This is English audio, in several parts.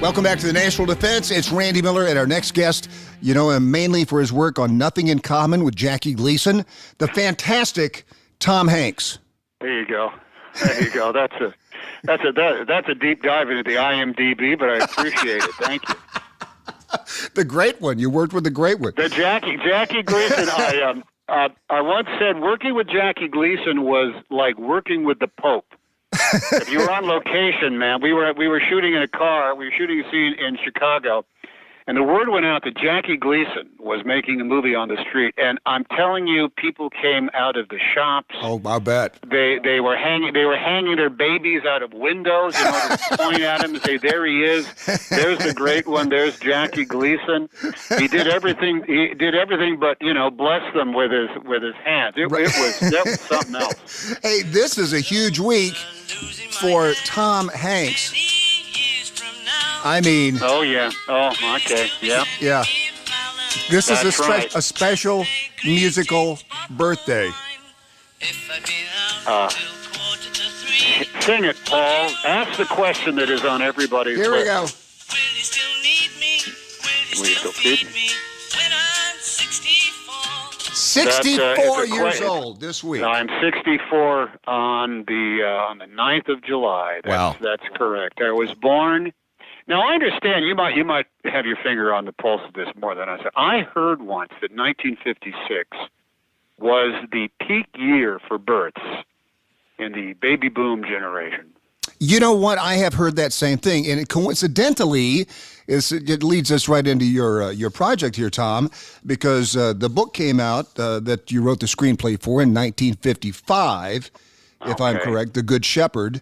Welcome back to the National Defense. It's Randy Miller, and our next guest, you know him mainly for his work on Nothing in Common with Jackie Gleason, the fantastic Tom Hanks. There you go. There you go. That's a deep dive into the IMDb, but I appreciate it. Thank you. The great one. You worked with the great one. The Jackie Gleason. I once said working with Jackie Gleason was like working with the Pope. If you were on location, man, we were shooting in a car. We were shooting a scene in Chicago, and the word went out that Jackie Gleason was making a movie on the street. And I'm telling you, people came out of the shops. Oh, I bet. They were hanging their babies out of windows in order to point at him and say, "There he is. There's the great one. There's Jackie Gleason." He did everything. He did everything, but bless them with his hands. That was something else. Hey, this is a huge week for Tom Hanks. I mean. Oh yeah. Oh, okay. Yeah. Yeah. This is right. a special musical birthday. Sing it, Paul. Ask the question that is on everybody's Here we go. Will you still need me? 64 years old this week. I'm 64 on the 9th of July. That's correct. I was born. Now I understand you might have your finger on the pulse of this more than I said. I heard once that 1956 was the peak year for births in the baby boom generation. You know what? I have heard that same thing, and coincidentally, it leads us right into your project here, Tom, because the book came out that you wrote the screenplay for in 1955, if I'm correct, The Good Shepherd,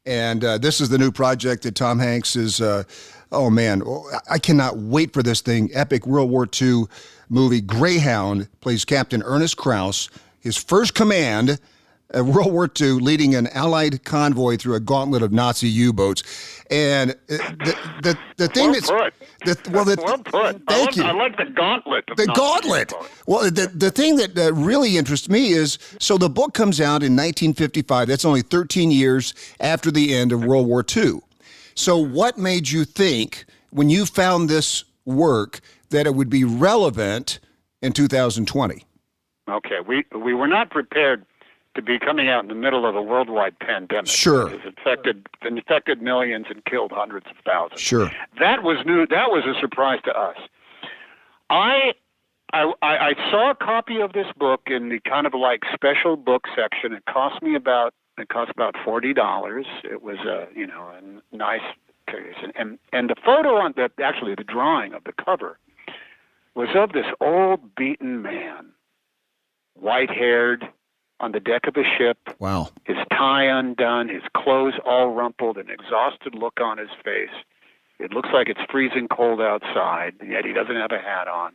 and this is the new project that Tom Hanks is. Oh man, I cannot wait for this thing! Epic World War II movie. Greyhound plays Captain Ernest Krauss, his first command. World War II, leading an Allied convoy through a gauntlet of Nazi U-boats, and the thing well put. Thank you. I like the gauntlet. The gauntlet. Well, the thing that really interests me is, so the book comes out in 1955. That's only 13 years after the end of World War II. So, what made you think when you found this work that it would be relevant in 2020? Okay, we were not prepared to be coming out in the middle of a worldwide pandemic. Sure. It infected millions and killed hundreds of thousands. Sure. That was new. That was a surprise to us. I saw a copy of this book in the kind of like special book section. It cost about $40. It was a nice case. And the photo on the drawing of the cover was of this old beaten man, white-haired, on the deck of a ship. Wow. His tie undone, his clothes all rumpled, an exhausted look on his face. It looks like it's freezing cold outside, yet he doesn't have a hat on.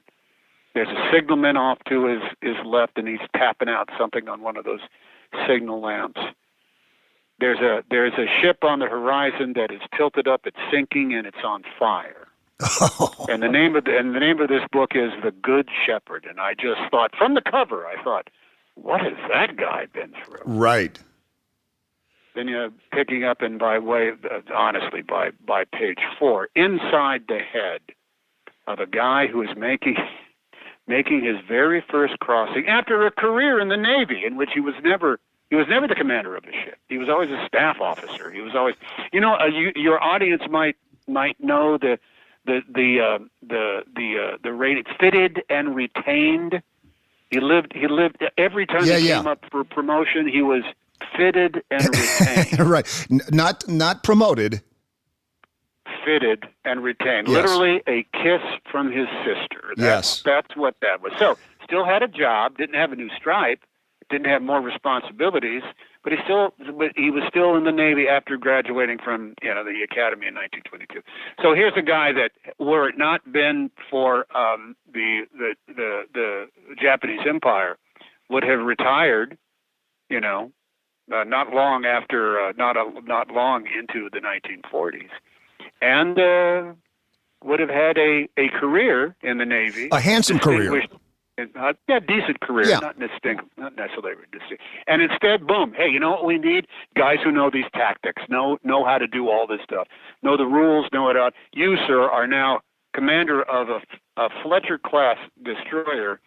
There's a signalman off to his left, and he's tapping out something on one of those signal lamps. There's a ship on the horizon that is tilted up, it's sinking, and it's on fire. And the name of this book is The Good Shepherd. And I just thought, from the cover, what has that guy been through? Right. Then picking up and by page 4, inside the head of a guy who is making his very first crossing after a career in the Navy in which he was never the commander of the ship. He was always a staff officer. He was always, your audience might know the rating, fitted and retained. He lived every time he came up for promotion, he was fitted and retained. Right. Not promoted. Fitted and retained. Yes. Literally a kiss from his sister. That's what that was. So, still had a job, didn't have a new stripe, didn't have more responsibilities, but he was still in the Navy after graduating from the academy in 1922. So here's a guy that, were it not been for the Japanese Empire, would have retired, not long after, not long into the 1940s, and would have had a career in the Navy, a handsome career. Yeah, decent career, Yeah. not necessarily distinct. And instead, boom, hey, you know what we need? Guys who know these tactics, know how to do all this stuff, know the rules, know it out. You, sir, are now commander of a Fletcher-class destroyer.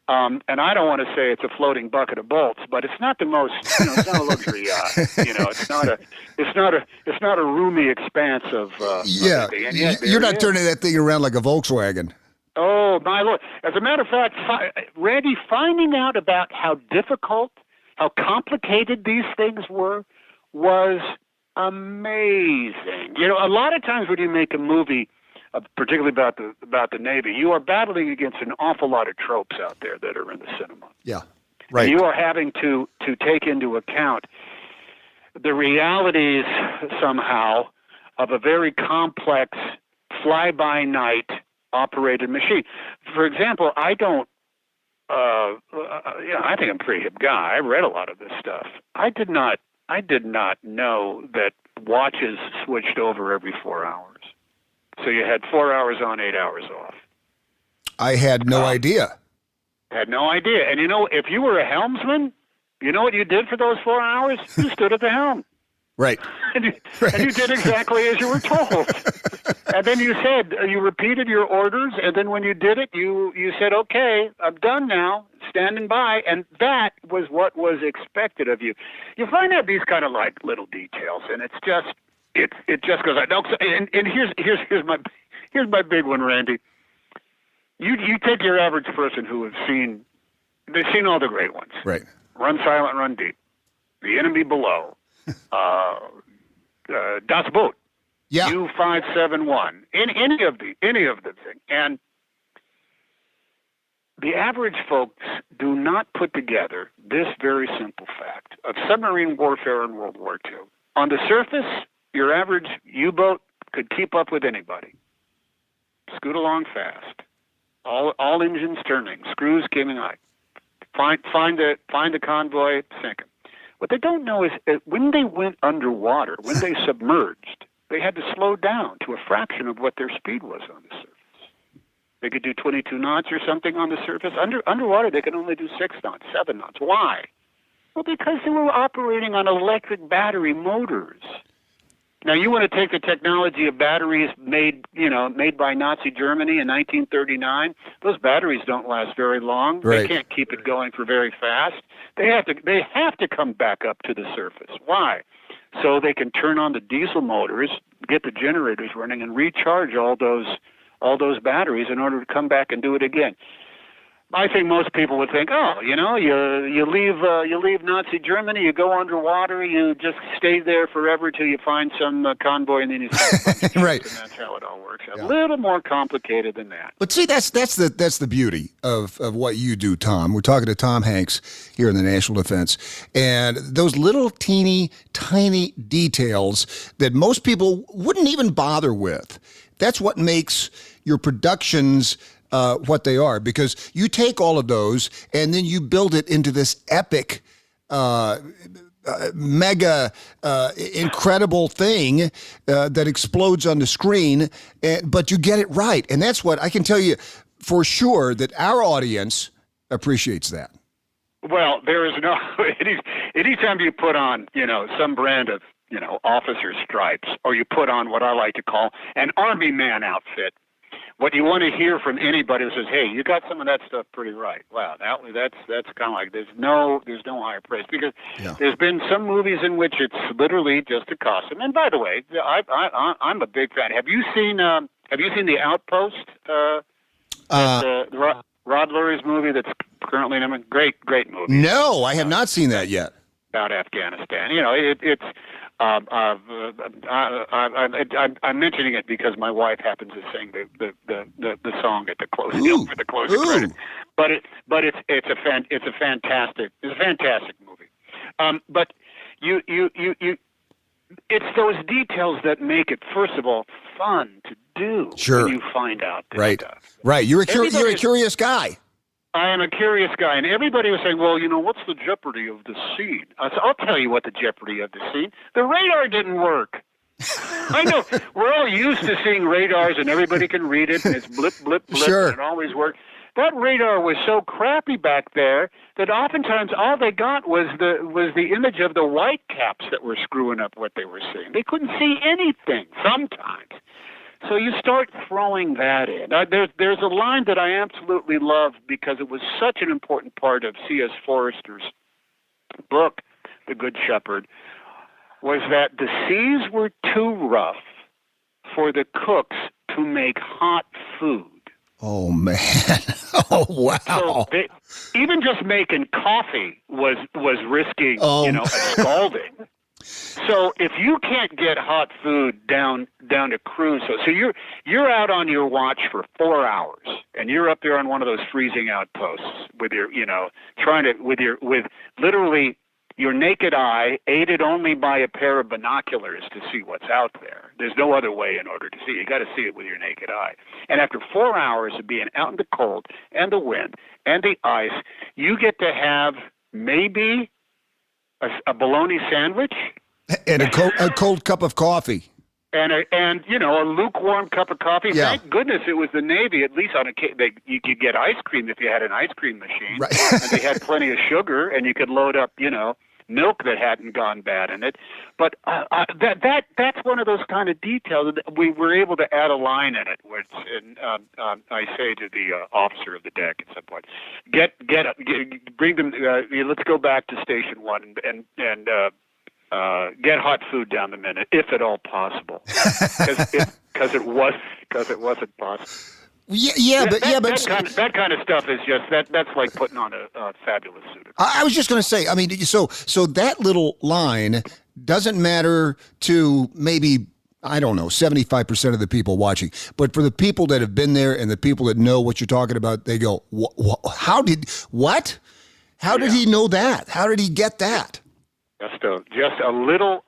And I don't want to say it's a floating bucket of bolts, but it's not the most, it's not a luxury yacht. It's not a roomy expanse of. Yeah, of anything. And yet, you're there not it is. turning that thing around like a Volkswagen. Oh, my Lord. As a matter of fact, Randy, finding out about how difficult, how complicated these things were was amazing. A lot of times when you make a movie, particularly about the Navy, you are battling against an awful lot of tropes out there that are in the cinema. Yeah, right. And you are having to take into account the realities somehow of a very complex fly-by-night operated machine. For example, I think I'm a pretty hip guy. I read a lot of this stuff. I did not know that watches switched over every 4 hours. So you had 4 hours on, 8 hours off. I had no idea. Had no idea. And if you were a helmsman, you know what you did for those 4 hours? You stood at the helm. Right. And you did exactly as you were told. And then you repeated your orders, and then when you did it, you said, okay, I'm done now, standing by, and that was what was expected of you. You find out these kind of like little details, and it's just, it just goes, and here's my big one, Randy. You take your average person who they've seen all the great ones. Right. Run Silent, Run Deep, The Enemy Below, Das Boot, Yeah. U-571, any of the thing. And the average folks do not put together this very simple fact of submarine warfare in World War II. On the surface, your average U-boat could keep up with anybody. Scoot along fast. All engines turning, screws giving out. Find the convoy, sink 'em. What they don't know is that when they went underwater, when they submerged, they had to slow down to a fraction of what their speed was on the surface. They could do 22 knots or something on the surface. Underwater, they could only do 6 knots, 7 knots. Why? Well, because they were operating on electric battery motors. Now, you want to take the technology of batteries made by Nazi Germany in 1939. Those batteries don't last very long. Right. They can't keep it going for very fast. They have to come back up to the surface. Why? So they can turn on the diesel motors, get the generators running, and recharge all those batteries in order to come back and do it again. I think most people would think, you leave Nazi Germany, you go underwater, you just stay there forever till you find some convoy, and then you Right. And that's how it all works. Yeah. A little more complicated than that. But see, that's the beauty of what you do, Tom. We're talking to Tom Hanks here in the National Defense, and those little teeny tiny details that most people wouldn't even bother with. That's what makes your productions what they are, because you take all of those and then you build it into this epic, mega, incredible thing that explodes on the screen, but you get it right. And that's what I can tell you for sure, that our audience appreciates that. Well, there is no anytime you put on, some brand of, officer stripes, or you put on what I like to call an army man outfit, what you want to hear from anybody who says, "Hey, you got some of that stuff pretty right." Wow, that's kind of like there's no higher praise, because there's been some movies in which it's literally just a costume. And by the way, I'm a big fan. Have you seen The Outpost? Rod Lurie's movie that's currently in a great movie. No, I have not seen that yet. About Afghanistan. It's. I'm mentioning it because my wife happens to sing the song at the closing for the closing credit. But it's a fantastic movie. But you it's those details that make it, first of all, fun to do. Sure. When you find out this stuff. Right. You're a curious guy. I am a curious guy, and everybody was saying, well, what's the jeopardy of the scene? I said, I'll tell you what the jeopardy of the scene. The radar didn't work. I know. We're all used to seeing radars, and everybody can read it, and it's blip, blip, blip, Sure. and it always works. that radar was so crappy back there that oftentimes all they got was the image of the white caps that were screwing up what they were seeing. They couldn't see anything sometimes. So you start throwing that in. There's a line that I absolutely love because it was such an important part of C.S. Forester's book, The Good Shepherd, was that the seas were too rough for the cooks to make hot food. Oh, man. Oh, wow. So even just making coffee was risking, a scalding. So if you can't get hot food down to cruise, so you're out on your watch for 4 hours, and you're up there on one of those freezing outposts with your, with literally your naked eye, aided only by a pair of binoculars to see what's out there. There's no other way in order to see. You got to see it with your naked eye. And after 4 hours of being out in the cold and the wind and the ice, you get to have maybe a bologna sandwich and a cold cup of coffee. And a lukewarm cup of coffee. Yeah. Thank goodness it was the Navy. At least you could get ice cream if you had an ice cream machine. Right. And they had plenty of sugar, and you could load up, milk that hadn't gone bad in it. But that's one of those kind of details. We were able to add a line in it, which I say to the officer of the deck at some point, bring them. Let's go back to Station 1 and get hot food down the minute, if at all possible, because it wasn't possible. That kind of stuff is just that's like putting on a fabulous suit. I was just going to say, I mean, so that little line doesn't matter to maybe, I don't know, 75% of the people watching, but for the people that have been there and the people that know what you're talking about, they go, how did he know that? How did he get that? Just a little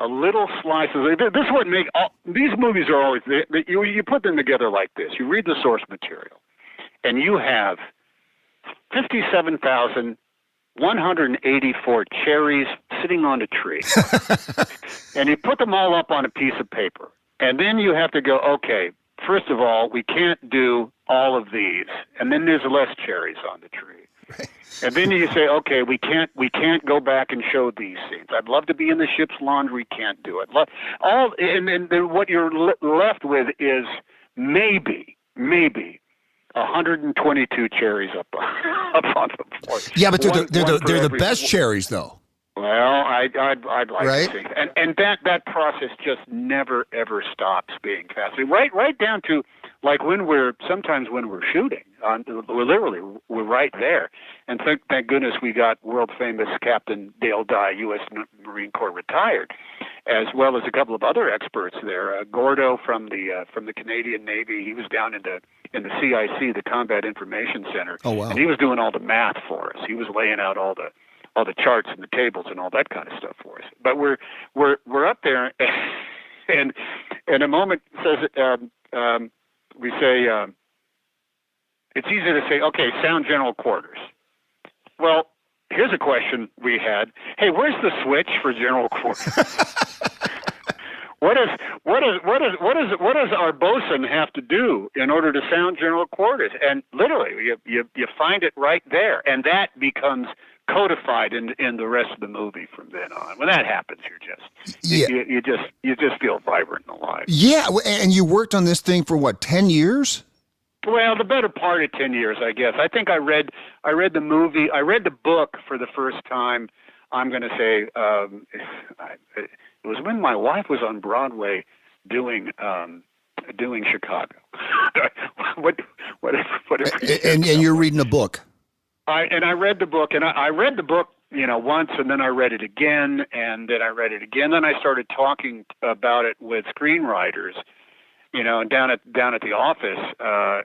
slice of it. This would make these movies are always you put them together like this. You read the source material, and you have 57,184 cherries sitting on a tree, and you put them all up on a piece of paper, and then you have to go, okay, first of all, we can't do all of these, and then there's less cherries on the tree. Right. And then you say, okay, we can't go back and show these scenes. I'd love to be in the ship's laundry, can't do it. And then what you're left with is maybe 122 cherries up on the floor. Yeah, but they're the best cherries, though. Well, I'd like right? to think, and that process just never ever stops being fascinating. Right down to like when we're shooting, we're right there. And thank goodness we got world famous Captain Dale Dye, U.S. Marine Corps retired, as well as a couple of other experts there. Gordo from the Canadian Navy, he was down in the CIC, the Combat Information Center. Oh wow! And he was doing all the math for us. He was laying out all the charts and the tables and all that kind of stuff for us. But we're up there, and a moment says we say it's easy to say, okay, sound general quarters. Well, here's a question we had. Hey, where's the switch for general quarters? What does our bosun have to do in order to sound general quarters? And literally, you find it right there, and that becomes codified in the rest of the movie from then on. When that happens, you just feel vibrant and alive. Yeah, and you worked on this thing for what, 10 years? Well, the better part of 10 years, I guess. I think I read the book for the first time. I'm going to say it was when my wife was on Broadway doing Chicago. whatever. And you're reading a book. I read the book, and I read the book, once, and then I read it again, and then I read it again. Then I started talking about it with screenwriters, down at the office,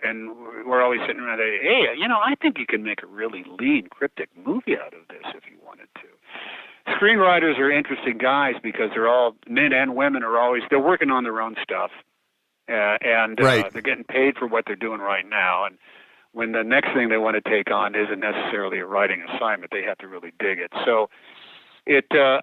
and we're always sitting around. Hey, I think you can make a really lean, cryptic movie out of this if you wanted to. Screenwriters are interesting guys because they're all men and women they're working on their own stuff, and right. They're getting paid for what they're doing right now, and when the next thing they want to take on isn't necessarily a writing assignment, they have to really dig it. So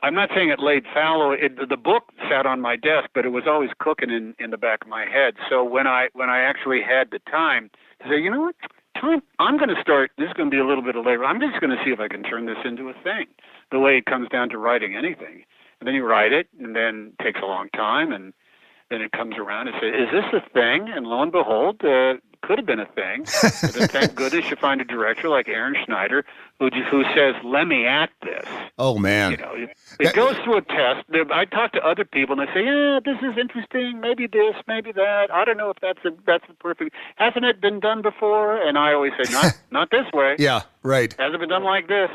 I'm not saying it laid fallow. The book sat on my desk, but it was always cooking in the back of my head. So when I actually had the time to say, you know what, Tom, I'm going to start, this is going to be a little bit of labor. I'm just going to see if I can turn this into a thing, the way it comes down to writing anything. And then you write it, and then it takes a long time, and then it comes around and says, is this a thing? And lo and behold, could have been a thing. But then thank goodness you find a director like Aaron Schneider who says, let me act this. Oh, man. You know, it goes through a test. I talk to other people, and they say, yeah, this is interesting, maybe this, maybe that. I don't know if that's the perfect. Hasn't it been done before? And I always say, not this way. Yeah, right. Hasn't been done like this.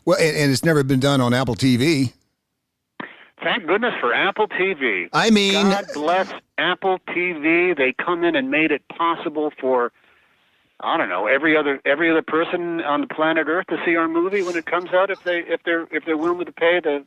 Well, and it's never been done on Apple TV. Thank goodness for Apple TV. I mean, God bless Apple TV. They come in and made it possible for, I don't know, every other person on the planet Earth to see our movie when it comes out if they're willing to pay the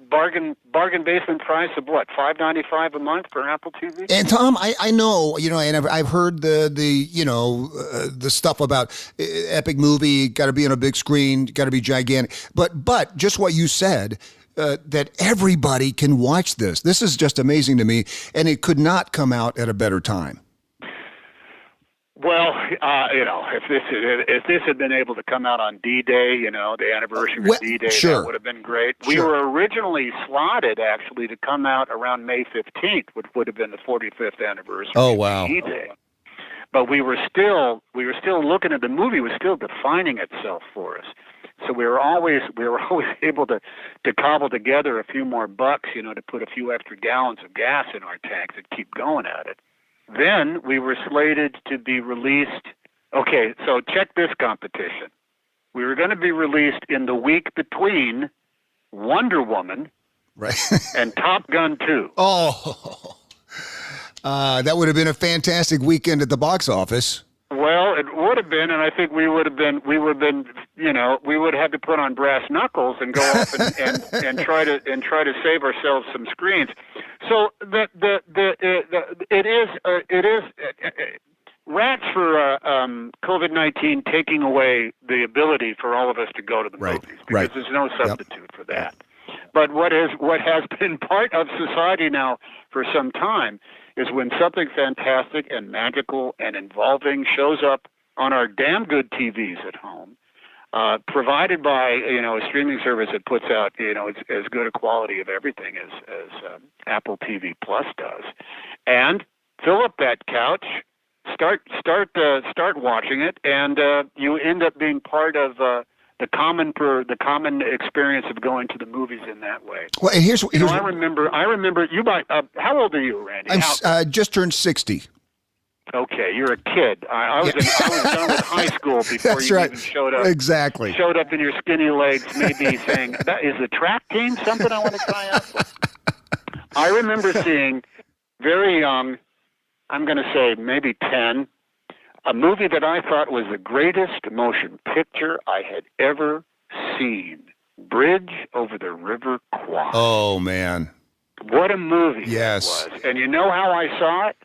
bargain basement price of what, $5.95 a month for Apple TV. And Tom, I know, and I've heard the stuff about epic movie, got to be on a big screen, got to be gigantic. But just what you said. That everybody can watch this. This is just amazing to me, and it could not come out at a better time. Well, if this had been able to come out on D-Day, the anniversary of D-Day, sure. That would have been great. We were originally slotted actually to come out around May 15th, which would have been the 45th anniversary. Oh, wow. Of D-Day. But we were still looking at the movie was still defining itself for us. So we were always able to cobble together a few more bucks, to put a few extra gallons of gas in our tanks and keep going at it. Then we were slated to be released. Okay, so check this competition. We were going to be released in the week between Wonder Woman and Top Gun 2. Oh, that would have been a fantastic weekend at the box office. Well, it would have been, and I think we would have had to put on brass knuckles and go off and try to save ourselves some screens. So it is rats for COVID-19 taking away the ability for all of us to go to the movies because there's no substitute for that. But what has been part of society now for some time is when something fantastic and magical and involving shows up on our damn good TVs at home, provided by a streaming service that puts out as good a quality of everything as Apple TV Plus does, and fill up that couch, start watching it, and you end up being part of the common experience of going to the movies in that way. Well, and here's I remember you might. How old are you, Randy? I'm just turned 60. Okay, you're a kid. I was done with high school before That's you right. even showed up. Exactly. Showed up in your skinny legs, maybe saying, "Is the track team something I want to try out for?" I remember seeing very young. I'm going to say maybe 10. A movie that I thought was the greatest motion picture I had ever seen. Bridge over the River Kwai. Oh, man. What a movie Yes. that was. And you know how I saw it?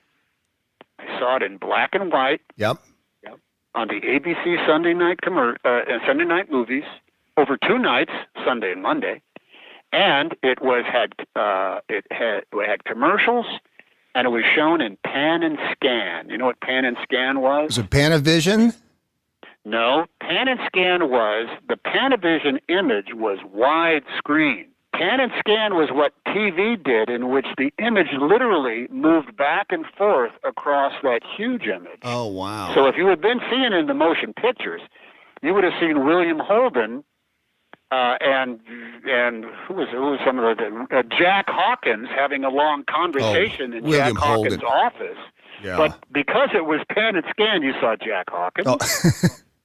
I saw it in black and white. Yep. On the ABC Sunday night movies over 2 nights, Sunday and Monday. And it had commercials. And it was shown in pan and scan. You know what pan and scan was? Was it Panavision? No. Pan and scan was, the Panavision image was widescreen. Pan and scan was what TV did, in which the image literally moved back and forth across that huge image. Oh, wow. So if you had been seeing in the motion pictures, you would have seen William Holden and who was some of the Jack Hawkins having a long conversation in William Jack Hawkins' Holden. office. Yeah. But because it was pan and scan, you saw Jack Hawkins,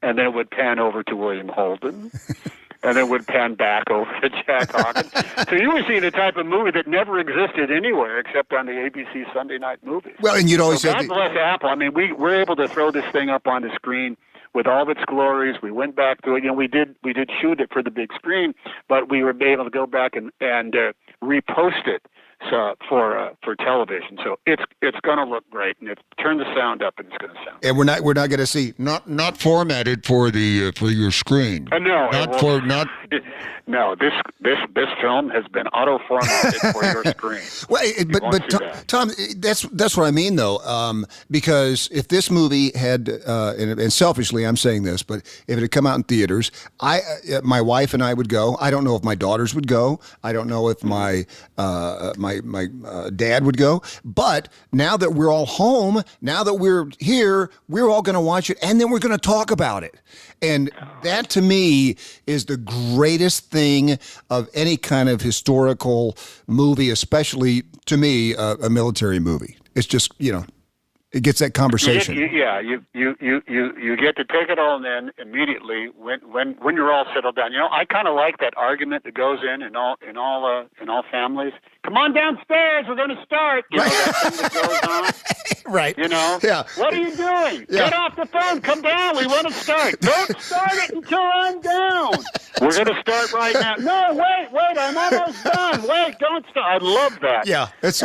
and then it would pan over to William Holden, and then it would pan back over to Jack Hawkins. So you were seeing a type of movie that never existed anywhere except on the ABC Sunday night movies. Well, and you'd always so say... God bless Apple. I mean, we were able to throw this thing up on the screen with all of its glories. We went back to it. We did shoot it for the big screen, but we were able to go back and repost it for television. So it's going to look great, and turn the sound up, and it's going to sound. And we're not going to see not formatted for the for your screen. No, No, this film has been auto formatted for your screen. Well, but Tom, that's what I mean though, because if this movie had, and selfishly I'm saying this, but if it had come out in theaters, my wife and I would go. I don't know if my daughters would go. I don't know if my dad would go. But now that we're all home, now that we're here, we're all going to watch it, and then we're going to talk about it. And that to me is the greatest thing of any kind of historical movie, especially to me, a military movie. It's just, it gets that conversation. You get to take it all in immediately when you're all settled down. I kind of like that argument that goes in all families. Come on downstairs, we're going to start. That thing that goes on. Right. Yeah. What are you doing? Yeah. Get off the phone. Come down. We want to start. Don't start it until I'm down. We're going to start right now. No, wait. I'm almost done. Wait, don't start. I love that. Yeah. That's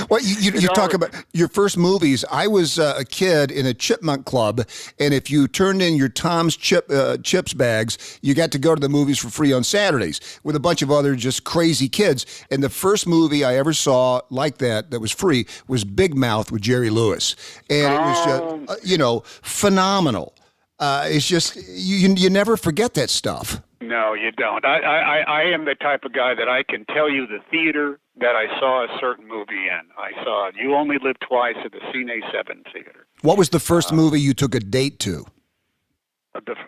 well, you talk about your first movies. I was a kid in a chipmunk club, and if you turned in your Tom's chips bags, you got to go to the movies for free on Saturdays with a bunch of other just crazy kids. And the first movie I ever saw like that was free was Big Mouth with Jerry Lewis, and it was just phenomenal. It's just you never forget that stuff. No, you don't. I am the type of guy that I can tell you the theater that I saw a certain movie in. I saw You Only Live Twice at the Cine 7 Theater. What was the first movie you took a date to? That's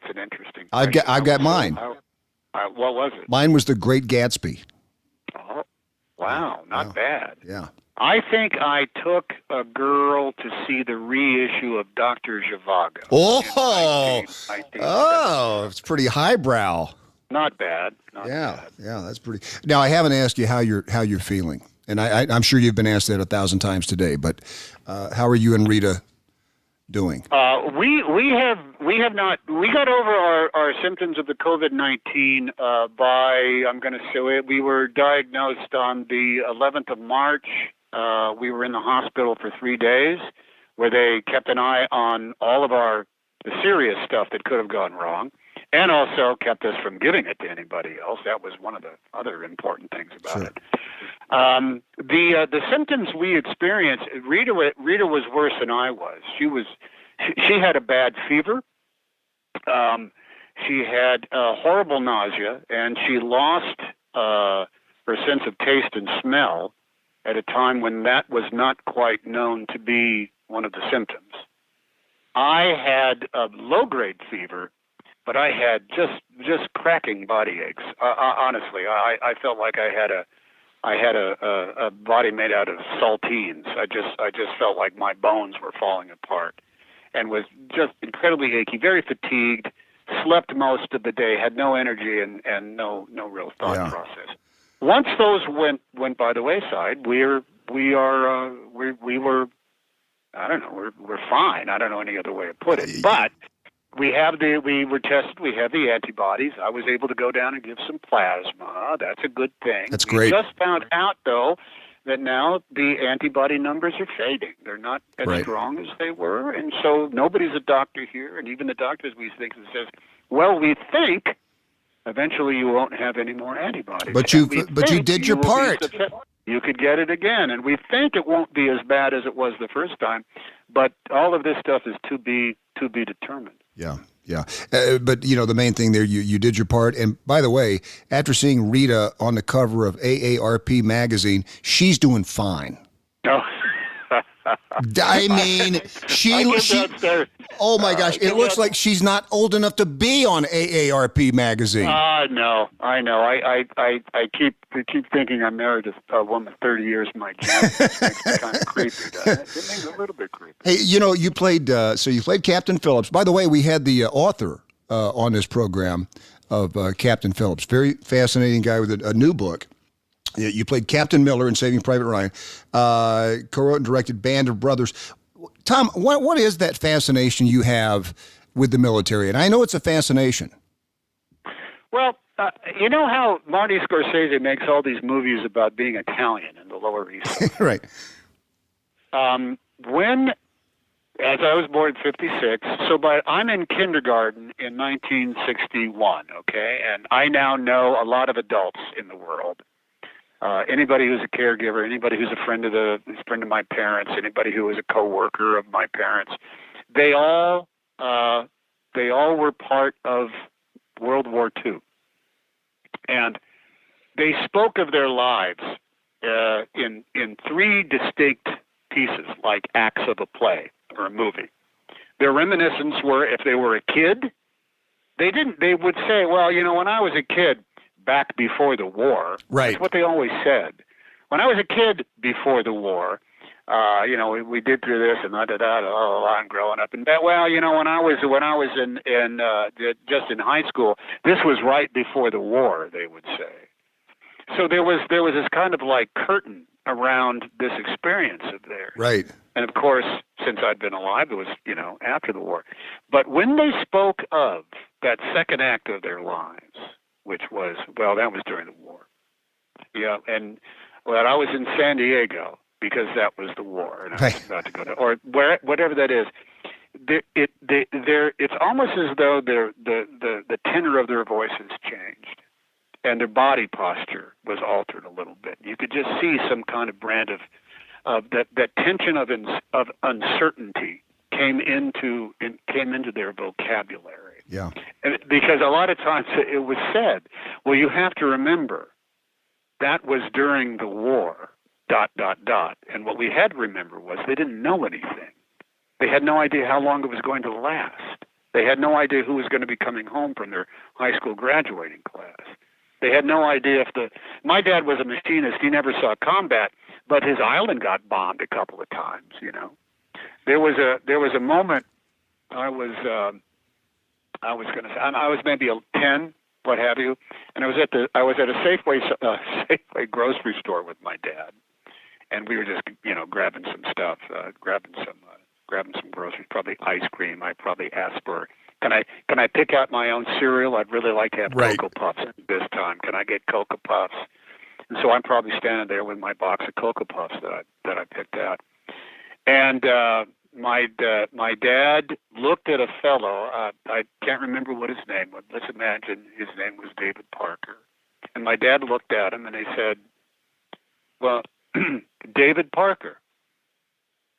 an interesting question. I've got mine. What was it? Mine was The Great Gatsby. Oh, wow, not bad. Yeah. I think I took a girl to see the reissue of Dr. Zhivago. It's pretty highbrow. Not bad. Yeah, that's pretty. Now I haven't asked you how you're feeling, and I'm sure you've been asked that 1,000 times today. But how are you and Rita doing? We have not. We got over our symptoms of the COVID-19 by, I'm going to say it, we were diagnosed on the 11th of March. We were in the hospital for 3 days, where they kept an eye on all of the serious stuff that could have gone wrong, and also kept us from giving it to anybody else. That was one of the other important things about it. The symptoms we experienced, Rita was worse than I was. She had a bad fever. She had horrible nausea, and she lost her sense of taste and smell at a time when that was not quite known to be one of the symptoms. I had a low-grade fever, but I had just cracking body aches. Honestly, I felt like I had a body made out of saltines. I just felt like my bones were falling apart, and was just incredibly achy, very fatigued. Slept most of the day, had no energy, and no real thought process. Once those went by the wayside, we were I don't know, we're fine. I don't know any other way to put it. But we were tested. We have the antibodies. I was able to go down and give some plasma. That's a good thing. That's great. We just found out though that now the antibody numbers are fading. They're not as strong as they were, and so nobody's a doctor here, and even the doctors we think says, well, we think eventually you won't have any more antibodies. But you did your part. You could get it again, and we think it won't be as bad as it was the first time, but all of this stuff is to be determined. Yeah. But, the main thing there, you did your part. And by the way, after seeing Rita on the cover of AARP magazine, she's doing fine. Oh. I mean, oh my gosh, it looks like she's not old enough to be on AARP magazine. I know. I keep thinking I'm married to a woman 30 years my junior. It makes me kind of creepy. It makes it a little bit creepy. Hey, you played Captain Phillips. By the way, we had the author on this program of Captain Phillips. Very fascinating guy with a new book. You played Captain Miller in Saving Private Ryan, co-wrote and directed Band of Brothers. Tom, what is that fascination you have with the military? And I know it's a fascination. Well, You know how Marty Scorsese makes all these movies about being Italian in the Lower East Side? Right. As I was born in 56, I'm in kindergarten in 1961, okay? And I now know a lot of adults in the world. Anybody who's a caregiver, anybody who's a friend of my parents, anybody who was a coworker of my parents, they all were part of World War II. And they spoke of their lives in three distinct pieces, like acts of a play or a movie. Their reminiscence were, if they were a kid, they would say, well, when I was a kid back before the war, right. That's what they always said. When I was a kid before the war, we did through this and I'm growing up. And when I was just in high school, this was right before the war, they would say. So there was this kind of like curtain around this experience of theirs. Right. And of course, since I'd been alive, it was, after the war. But when they spoke of that second act of their lives, which was, that was during the war. Yeah. And I was in San Diego because that was the war. And I was about to go to, or whatever that is. It's almost as though the tenor of their voices changed. And their body posture was altered a little bit. You could just see some kind of brand of that tension of uncertainty came into their vocabulary. Yeah. And because a lot of times it was said, well, you have to remember that was during the war. ... And what we had to remember was they didn't know anything. They had no idea how long it was going to last. They had no idea who was going to be coming home from their high school graduating class. They had no idea my dad was a machinist. He never saw combat, but his island got bombed a couple of times, There was a moment I was maybe 10, what have you, and I was at a Safeway grocery store with my dad, and we were just, grabbing some stuff, grabbing some groceries, probably ice cream. I probably asked for, can I pick out my own cereal? I'd really like to have Cocoa Puffs this time. Can I get Cocoa Puffs? And so I'm probably standing there with my box of Cocoa Puffs that I picked out. And my dad looked at a fellow. I can't remember what his name was. Let's imagine his name was David Parker. And my dad looked at him and he said, well, David Parker.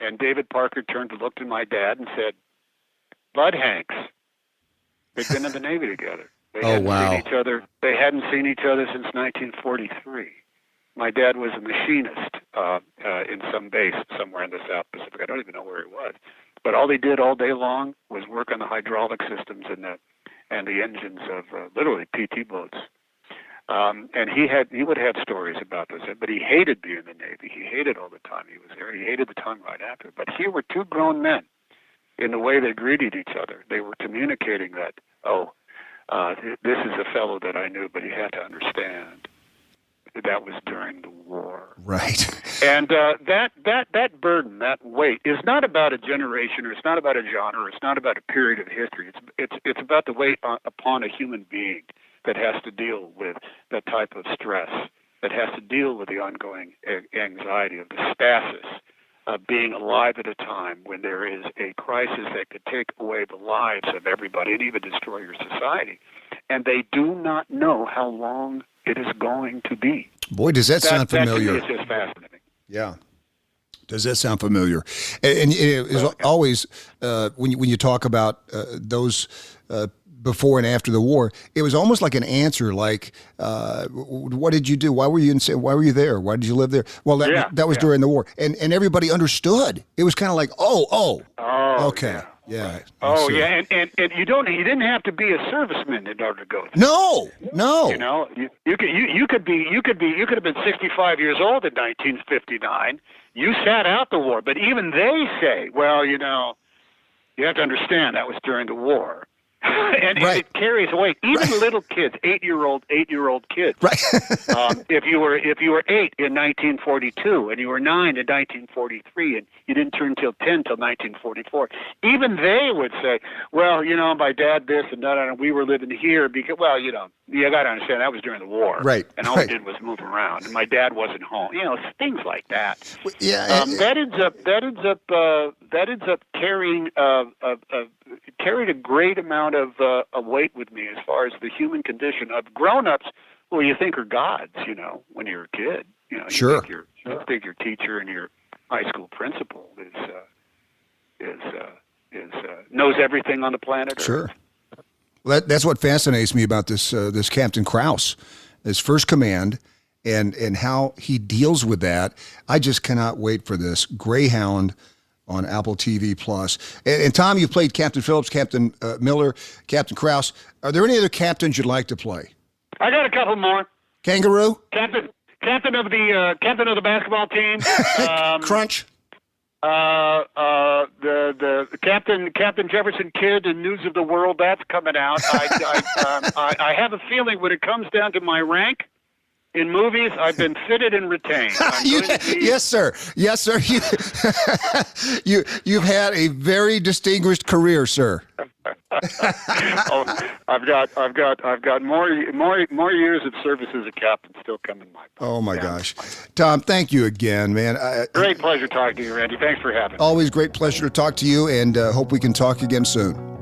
And David Parker turned to look at my dad and said, Bud Hanks. They'd been in the Navy together. They hadn't seen each other. They hadn't seen each other since 1943. My dad was a machinist in some base somewhere in the South Pacific. I don't even know where he was. But all he did all day long was work on the hydraulic systems and the engines of literally PT boats. And he would have stories about this, but he hated being in the Navy. He hated all the time he was there. He hated the time right after. But here were two grown men. In the way they greeted each other, they were communicating that, this is a fellow that I knew, but he had to understand that was during the war. Right. And that burden, that weight, is not about a generation, or it's not about a genre, or it's not about a period of history. It's about the weight upon a human being that has to deal with that type of stress, that has to deal with the ongoing anxiety of the stasis of being alive at a time when there is a crisis that could take away the lives of everybody and even destroy your society. And they do not know how long it is going to be. Boy, does that sound familiar. That to me is just fascinating. Yeah. Does that sound familiar? And it is always, when you talk about those before and after the war, it was almost like an answer, like, what did you do? Why were you there? Why did you live there? Well, that was during the war. And everybody understood. It was kind of like, okay. Yeah. Oh, yeah. And you didn't have to be a serviceman in order to go there. No. You could have been 65 years old in 1959. You sat out the war, but even they say, well, you have to understand that was during the war. And it carries away even little kids, 8-year-old kids. Right. If you were 8 in 1942 and you were 9 in 1943 and you didn't turn till 10 till 1944, even they would say, well, my dad this and that, and we were living here because, You got to understand that was during the war, Right, and all right. we did was move around, and my dad wasn't home. Things like that. Yeah, That ends up carrying carried a great amount of weight with me as far as the human condition of grown-ups. Well, you think are gods, when you're a kid. Sure. You think your teacher and your high school principal knows everything on the planet Earth. sure. Well, that's what fascinates me about this Captain Krause, his first command, and how he deals with that. I just cannot wait for this Greyhound on Apple TV Plus. And Tom, you played Captain Phillips, Captain Miller, Captain Krause. Are there any other captains you'd like to play? I got a couple more. Kangaroo, Captain of the basketball team. Crunch. The Captain Jefferson Kidd and News of the World, that's coming out. I have a feeling when it comes down to my rank in movies, I've been fitted and retained. Yes, sir. Yes, sir. You've had a very distinguished career, sir. I've got more years of service as a captain still coming my way. Oh my gosh, Tom! Thank you again, man. Great pleasure talking to you, Randy. Thanks for having me. Always great pleasure to talk to you, and hope we can talk again soon.